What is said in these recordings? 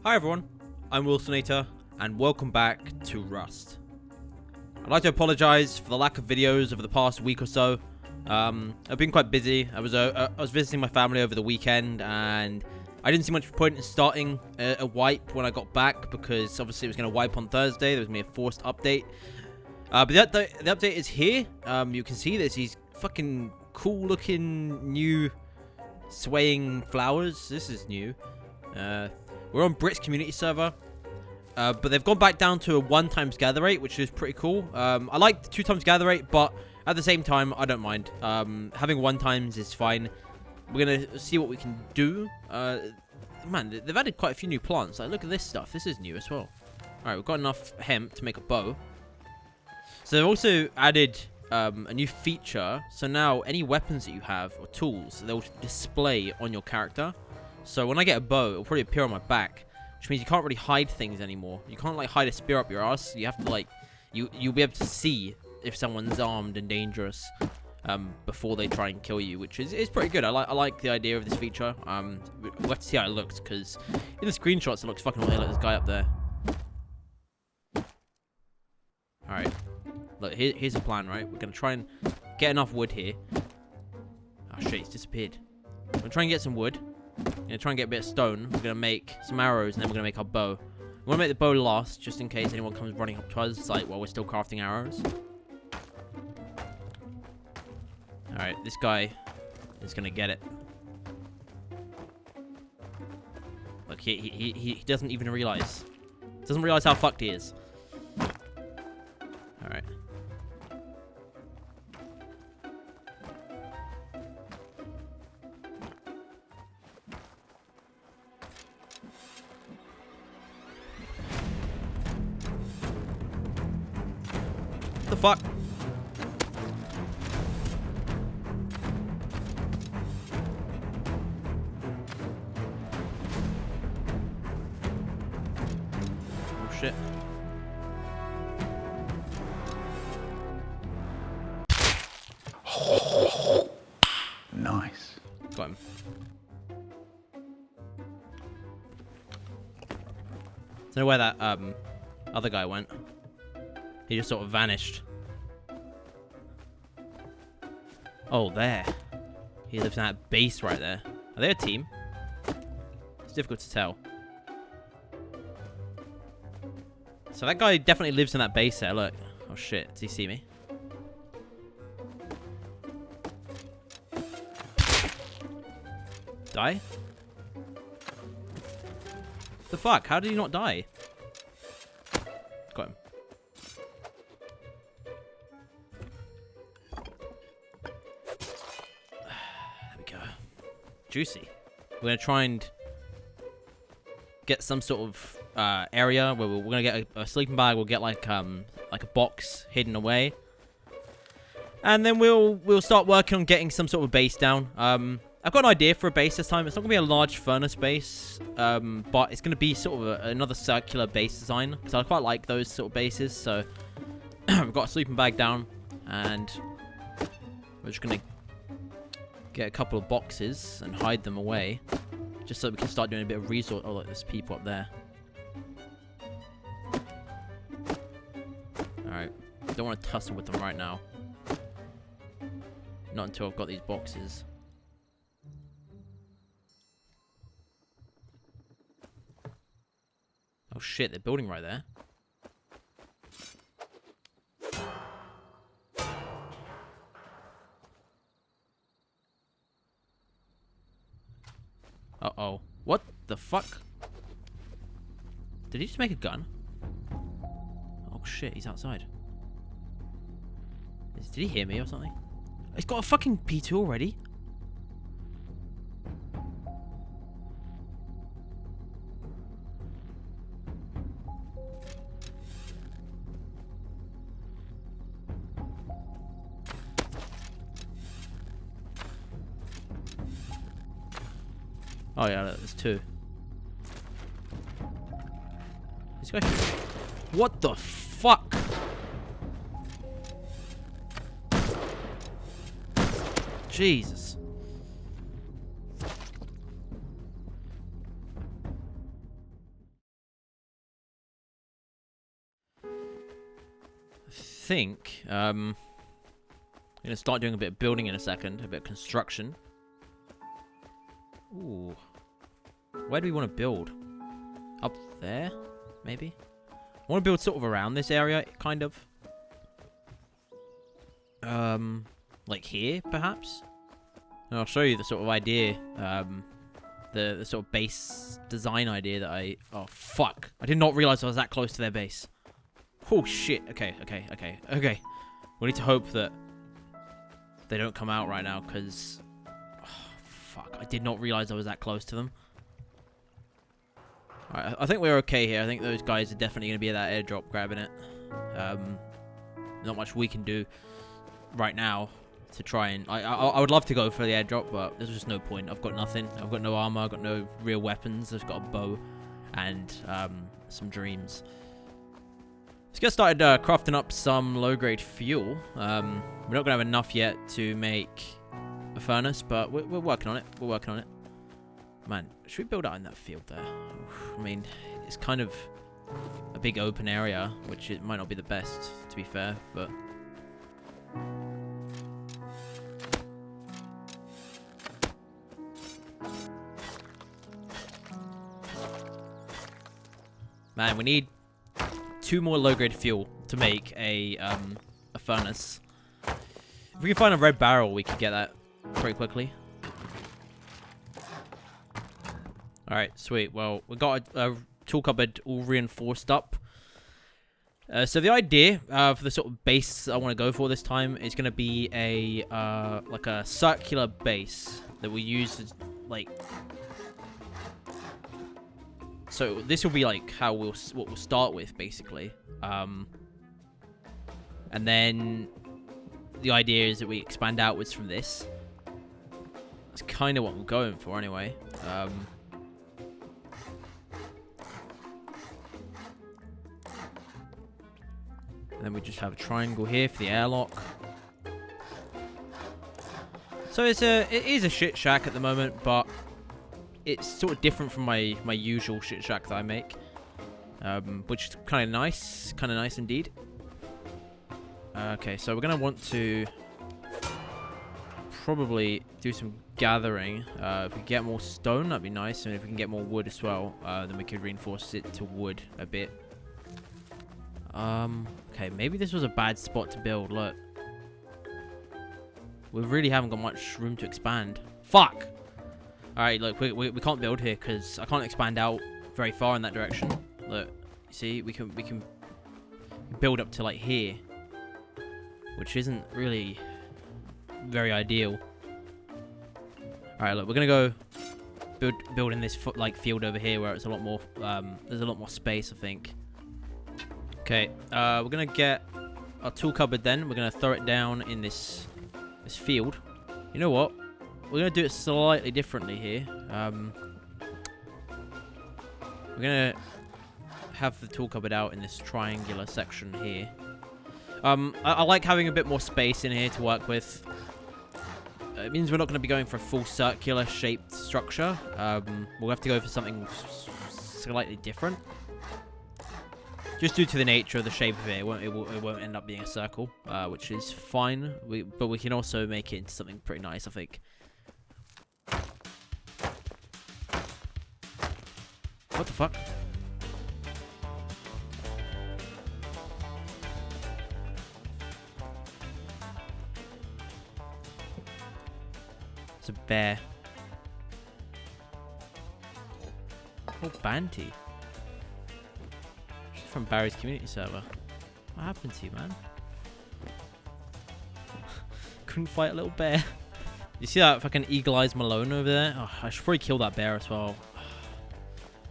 Hi everyone, I'm Wilsonator, and welcome back to Rust. I'd like to apologise for the lack of videos over the past week or so. I've been quite busy. I was visiting my family over the weekend, and I didn't see much point in starting a wipe when I got back, because obviously it was going to wipe on Thursday. There was going to be a forced update. But the update is here. You can see this. These fucking cool looking new swaying flowers. This is new. We're on Brit's community server, but they've gone back down to a 1x gather rate, which is pretty cool. I like the 2x gather rate, but at the same time, I don't mind. Having 1x is fine. We're gonna see what we can do. Man, they've added quite a few new plants. Like, look at this stuff. This is new as well. All right, we've got enough hemp to make a bow. So they've also added a new feature. So now any weapons that you have or tools, they'll display on your character. So when I get a bow, it'll probably appear on my back, which means you can't really hide things anymore. You can't like hide a spear up your ass. You have to like, you'll be able to see if someone's armed and dangerous before they try and kill you, which is pretty good. I like the idea of this feature. We'll have to see how it looks, because in the screenshots it looks fucking awesome. Like this guy up there. All right, look, here's the plan. Right, we're gonna try and get enough wood here. Oh shit, it's disappeared. We're gonna try and get some wood. We're gonna try and get a bit of stone. We're gonna make some arrows, and then we're gonna make our bow. We wanna make the bow last, just in case anyone comes running up to us, like while we're still crafting arrows. Alright, this guy is gonna get it. Look, he doesn't even realize. Doesn't realize how fucked he is. Alright. What the fuck? Oh shit. Nice. Got him. Don't know where that other guy went. He just sort of vanished. Oh, there. He lives in that base right there. Are they a team? It's difficult to tell. So that guy definitely lives in that base there, look. Oh shit, does he see me? Die? The fuck? How did he not die? Got him. There we go. Juicy. We're gonna try and get some sort of area where we're gonna get a sleeping bag. We'll get like a box hidden away, and then we'll start working on getting some sort of base down. I've got an idea for a base this time. It's not gonna be a large furnace base, but it's gonna be sort of another circular base design, because I quite like those sort of bases. So we've got a sleeping bag down, and we're just gonna get a couple of boxes and hide them away, just so we can start doing a bit of resource. Oh, look, there's people up there. Alright. Don't want to tussle with them right now. Not until I've got these boxes. Oh shit, they're building right there. Uh-oh. What the fuck? Did he just make a gun? Oh shit, he's outside. Did he hear me or something? He's got a fucking P2 already? Oh yeah, there's two. This guy. What the fuck? Jesus. think I'm gonna start doing a bit of building in a second, a bit of construction. Ooh, where do we want to build? Up there, maybe. I want to build sort of around this area, kind of. Like here, perhaps. And I'll show you the sort of idea, the sort of base design idea that I... Oh, fuck. I did not realize I was that close to their base. Oh, shit. Okay. We need to hope that they don't come out right now, because... Oh, fuck. I did not realize I was that close to them. Alright, I think we're okay here. I think those guys are definitely going to be at that airdrop grabbing it. Not much we can do right now to try and... I would love to go for the airdrop, but there's just no point. I've got nothing. I've got no armor. I've got no real weapons. I've got a bow and some dreams. Let's get started crafting up some low-grade fuel. We're not going to have enough yet to make a furnace, but we're working on it. We're working on it. Man, should we build out in that field there? I mean, it's kind of a big open area, which it might not be the best, to be fair, but... Man, we need 2 more low-grade fuel to make a furnace. If we can find a red barrel, we could get that pretty quickly. Alright, sweet. Well, we got a tool cupboard all reinforced up. So the idea for the sort of base I want to go for this time is going to be a like a circular base that we use as, like... So this will be like how what we'll start with, basically. And then the idea is that we expand outwards from this. That's kind of what we're going for, anyway. And then we just have a triangle here for the airlock. So it is a shit shack at the moment, but it's sort of different from my usual shit shack that I make, which is kind of nice indeed. Okay, so we're gonna want to probably do some gathering. If we get more stone, that'd be nice, and if we can get more wood as well, then we could reinforce it to wood a bit. Okay, maybe this was a bad spot to build. Look, we really haven't got much room to expand. Fuck. Alright, look, we can't build here because I can't expand out very far in that direction. Look, you see, we can build up to like here, which isn't really very ideal. Alright, look, we're gonna go build in this like field over here where it's a lot more there's a lot more space, I think. Okay, we're gonna get our tool cupboard then. We're gonna throw it down in this field. You know what? We're going to do it slightly differently here. We're going to have the tool cupboard out in this triangular section here. I like having a bit more space in here to work with. It means we're not going to be going for a full circular shaped structure. We'll have to go for something slightly different. Just due to the nature of the shape of it, it won't end up being a circle, which is fine. But we can also make it into something pretty nice, I think. What the fuck? It's a bear. Oh, Banty. She's from Barry's community server. What happened to you, man? Couldn't fight a little bear. You see that fucking eagle-eyed Malone over there? Oh, I should probably kill that bear as well.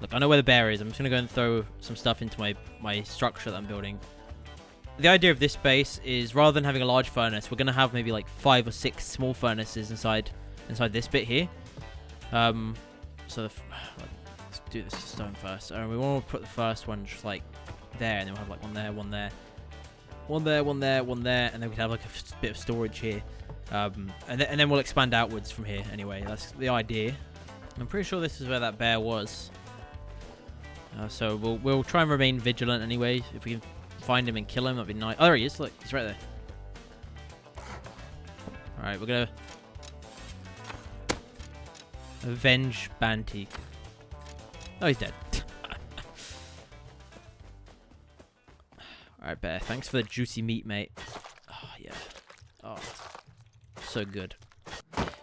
Look, I know where the bear is. I'm just going to go and throw some stuff into my structure that I'm building. The idea of this base is, rather than having a large furnace, we're going to have maybe like 5 or 6 small furnaces inside this bit here. So let's do this stone first. We want to put the first one just like there, and then we'll have like one there, one there, one there, one there, one there, and then we can have like a bit of storage here. And then we'll expand outwards from here. Anyway, that's the idea. I'm pretty sure this is where that bear was. So we'll try and remain vigilant anyway. If we can find him and kill him, that'd be nice. Oh, there he is. Look, he's right there. Alright, we're gonna avenge Banty. Oh, he's dead. Alright, Bear. Thanks for the juicy meat, mate. Oh, yeah. Oh, so good.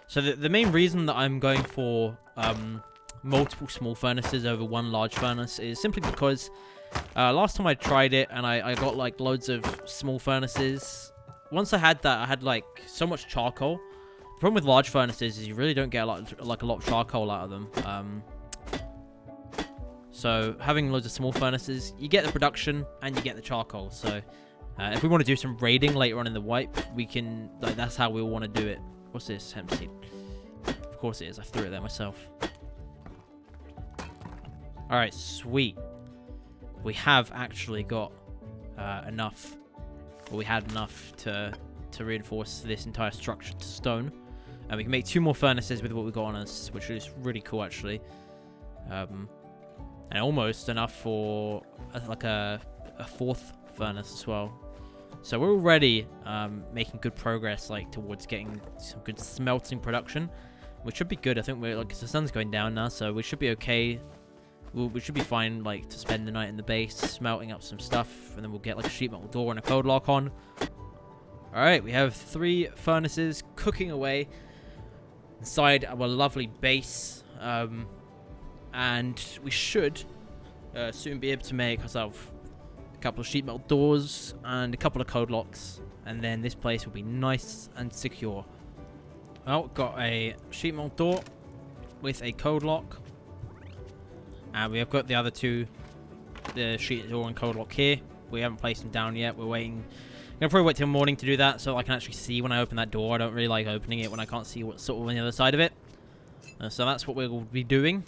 So the main reason that I'm going for multiple small furnaces over one large furnace is simply because last time I tried it and I got like loads of small furnaces. Once I had that, I had like so much charcoal. The problem with large furnaces is you really don't get a lot of charcoal out of them. So having loads of small furnaces, you get the production and you get the charcoal. So if we want to do some raiding later on in the wipe, we can. Like, that's how we want to do it. What's this? Hemp seed. Of course it is. I threw it there myself. All right, sweet. We have actually got enough. Well, we had enough to reinforce this entire structure to stone, and we can make 2 more furnaces with what we got on us, which is really cool actually. And almost enough for like a 4th furnace as well. So we're already making good progress, like towards getting some good smelting production, which should be good. I think we're like, 'cause the sun's going down now, so we should be okay. We should be fine, like, to spend the night in the base, smelting up some stuff, and then we'll get like a sheet metal door and a code lock on. All right, we have 3 furnaces cooking away inside our lovely base, and we should soon be able to make ourselves a couple of sheet metal doors and a couple of code locks, and then this place will be nice and secure. Well, got a sheet metal door with a code lock. And we have got the other 2, the sheet door and code lock here. We haven't placed them down yet. We're waiting. I'm gonna probably wait till morning to do that, so I can actually see when I open that door. I don't really like opening it when I can't see what's sort of on the other side of it. So that's what we'll be doing.